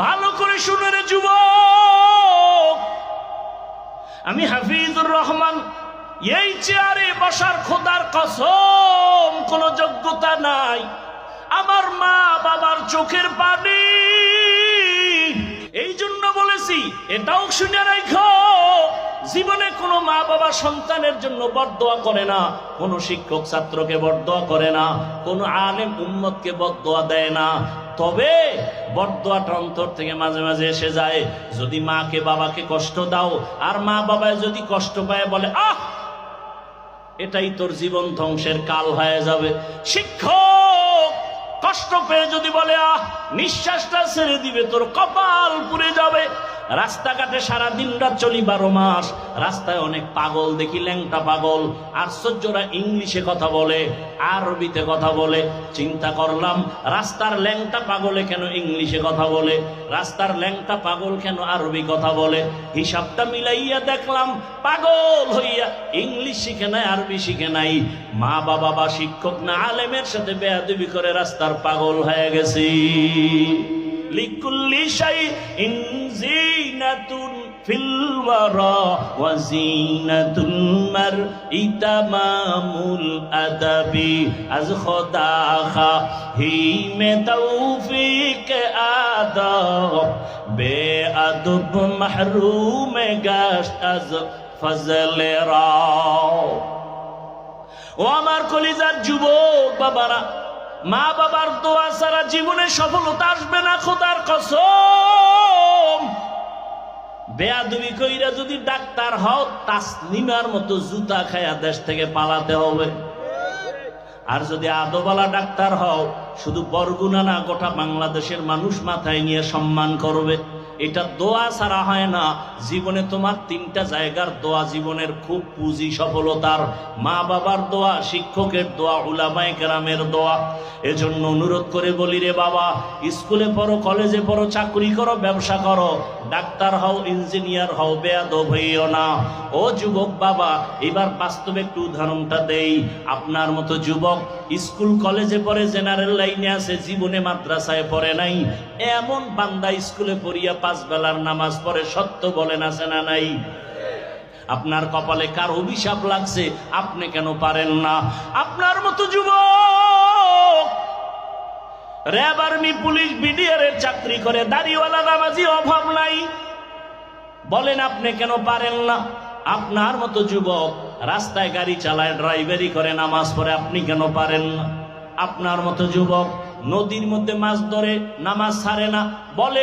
ভালো করে শুনে রে যুবক, আমি হাফিজুর রহমান এই চেয়ারে বসার খোদার কসম কোনো যোগ্যতা নাই। আমার মা বাবার চোখের পানি, এই জন্য বলেছি এটাও শুনে রাখো, জীবনে কোনো মা বাবা সন্তানের জন্য বদদোয়া করে না, কোনো শিক্ষক ছাত্রকে বদদোয়া করে না, কোনো আলেম উম্মতকে বদদোয়া দেয় না। তবে বদদোয়াটা অন্তর থেকে মাঝে মাঝে এসে যায়। যদি মাকে বাবাকে কষ্ট দাও আর মা বাবায় যদি কষ্ট পায়, বলে আহ এটাই তোর জীবন ধ্বংসের কাল হয়ে যাবে। শিক্ষক কষ্ট পেয়ে যদি বলে আহ নিঃশ্বাসটা ছেড়ে দিবে, তোর কপাল পুড়ে যাবে। রাস্তাঘাটে সারা দিন রাত চলি 12 মাস, রাস্তায় অনেক পাগল দেখি, ল্যাংটা পাগল। আশ্চর্যরা ইংলিশে কথা বলে, আরবিতে কথা বলে। চিন্তা করলাম রাস্তার ল্যাংটা পাগলে কেন ইংলিশে কথা বলে, রাস্তার ল্যাংটা পাগল কেন আরবি কথা বলে। হিসাবটা মিলাইয়া দেখলাম পাগল হইয়া ইংলিশ শিখে নাই, আরবি শিখে নাই। মা বাবা বা শিক্ষক না আলেমের সাথে বেয়াদবি করে রাস্তার পাগল হয়ে গেছি। লিকুল্লি শাইইন জিনাতুন ফিল ওয়ারা ওয়া জিনাতুল মারই তামামুল আদাবি আজ খোদা খাহি মে তৌফিক আদব বেআদব মাহরুম গাশত আজ ফজলে রাও। ও আমার কলিজার যুবক বাবারা, মা বাবার দোয়া ছাড়া জীবনে সফলতা আসবে না, খোদার কসম। বেয়াদবি কইরা যদি ডাক্তার হও, তাসলিমার মতো জুতা খায়া দেশ থেকে পালাতে হবে। আর যদি আদোবালা ডাক্তার হও, শুধু বরগুনা না, গোটা বাংলাদেশের মানুষ মাথায় নিয়ে সম্মান করবে। এটা দোয়া ছাড়া হয় না। জীবনে তোমার 3টা জায়গার দোয়া জীবনের খুব পুঁজি সফলতার: মা বাবার দোয়া, শিক্ষকের দোয়া, উলামায়ে কেরামের দোয়া। এজন্য অনুরোধ করে বলি রে বাবা, স্কুলে পড়ো, কলেজে পড়ো, চাকরি করো, ব্যবসা করো, ডাক্তার হও, ইঞ্জিনিয়ার হও, বেয়াদব হইও না। ও যুবক বাবা, এবার বাস্তবে একটু উদাহরণটা দেই। আপনার মতো যুবক স্কুল কলেজে পড়ে, জেনারেল লাইনে আছে, জীবনে মাদ্রাসায় পড়ে নাই, এমন বান্দা স্কুলে পড়িয়া 5 বেলার নামাজ পড়ে, সত্য বলেন আছে না নাই? আপনার কপালে কার অভিশাপ লাগছে, আপনি কেন পারেন না? আপনার মতো যুবক র্যাব, আর্মি, পুলিশ, বিডিআর এর চাকরি করে, দাড়িওয়ালা নামাজি অভাব নাই, বলেন আপনি কেন পারেন না? আপনার মতো যুবক রাস্তায় গাড়ি চালায়, ড্রাইভারি করে, নামাজ পড়ে, আপনি কেন পারেন না? আপনার মতো যুবক নদীর মধ্যে মাছ ধরে, নামাজ ছাড়ে না, বলে